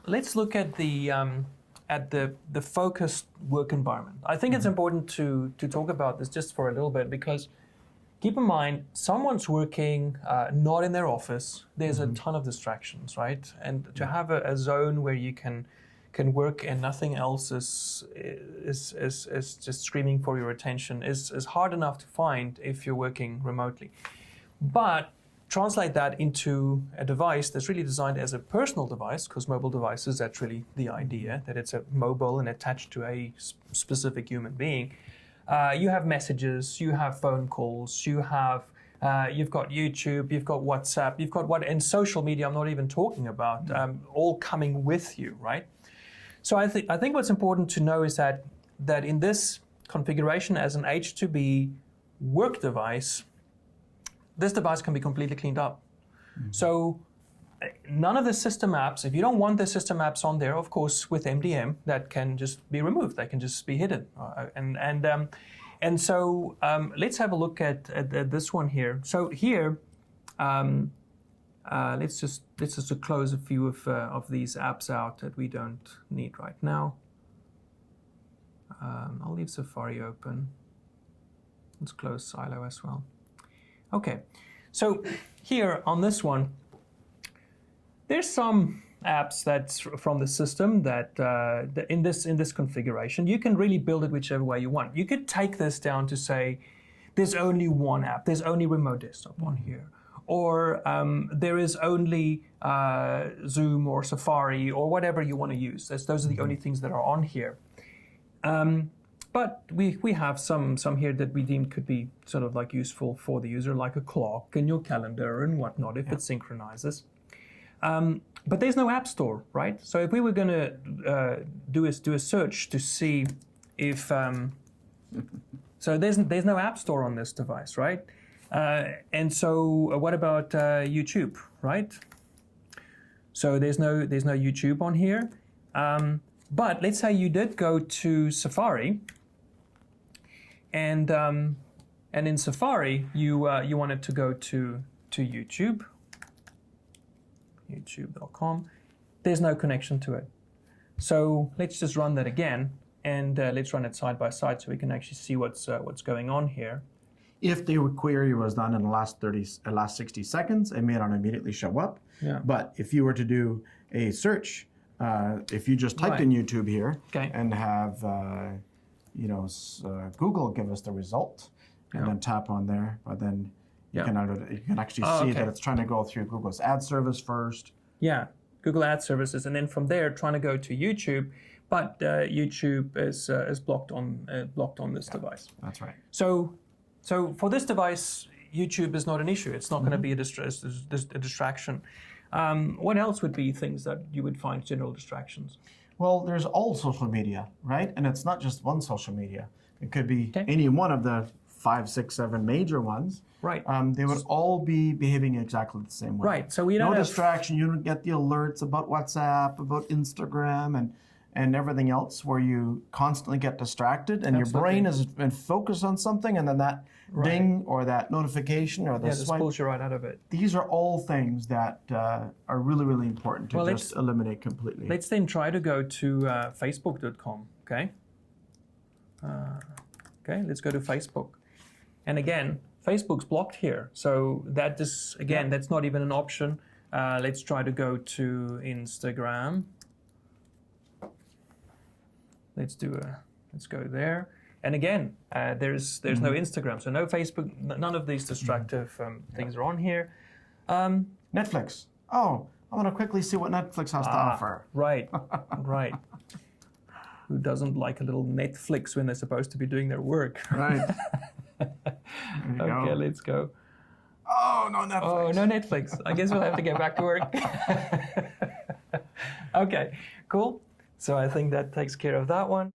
let's look at the focused work environment. I think it's important to talk about this just for a little bit, because keep in mind, someone's working not in their office. There's a ton of distractions, right? And to have a zone where you can work and nothing else is just screaming for your attention is hard enough to find if you're working remotely. But translate that into a device that's really designed as a personal device, because mobile devices, that's really the idea, that it's a mobile and attached to a specific human being. You have messages, you have phone calls, you've got YouTube, you've got WhatsApp, you've got and social media I'm not even talking about, all coming with you, right? So I think what's important to know is that in this configuration as an H2B work device, this device can be completely cleaned up. So none of the system apps, if you don't want the system apps on there, of course, with MDM, that can just be removed. They can just be hidden. So let's have a look at this one here. So here, let's just close a few of these apps out that we don't need right now. I'll leave Safari open. Let's close Silo as well. Okay, so here on this one, there's some apps that's from the system that in this configuration, you can really build it whichever way you want. You could take this down to say, there's only one app, there's only Remote Desktop on here, or there is only Zoom or Safari or whatever you want to use. Those are the only things that are on here. But we have some here that we deem could be sort of like useful for the user, like a clock and your calendar and whatnot, if it synchronizes. But there's no app store, right? So if we were going to do a search to see if, so there's no app store on this device, right? And so what about YouTube, right? So there's no YouTube on here. But let's say you did go to Safari, and in Safari you wanted to go to YouTube. YouTube.com. There's no connection to it. So let's just run that again, and let's run it side by side so we can actually see what's going on here. If the query was done in the last 60 seconds, it may not immediately show up. Yeah. But if you were to do a search, if you just typed in YouTube here and have Google give us the result, and then tap on there, but then you can actually see that it's trying to go through Google's ad service first. Yeah, Google Ad Services, and then from there trying to go to YouTube, but YouTube is blocked on this device. That's right. So for this device, YouTube is not an issue. It's not going to be a distraction. What else would be things that you would find general distractions? Well, there's all social media, right? And it's not just one social media. It could be any one of the 5, 6, 7 major ones. Right. They would all be behaving exactly the same way. Right. So we don't have distraction. You don't get the alerts about WhatsApp, about Instagram, and everything else, where you constantly get distracted, and your brain is focused on something, and then that ding or that notification or the swipe pulls you right out of it. These are all things that are really, really important to just eliminate completely. Let's then try to go to Facebook.com. Okay. Okay. Let's go to Facebook, and again, Facebook's blocked here, so that is that's not even an option. Let's try to go to Instagram. Let's go there, and again, there's no Instagram, so no Facebook, none of these distractive things are on here. Netflix. Oh, I want to quickly see what Netflix has to offer. Right, right. Who doesn't like a little Netflix when they're supposed to be doing their work? Right. Okay, let's go. Oh, no Netflix. Oh, no Netflix. I guess we'll have to get back to work. Okay, cool. So I think that takes care of that one.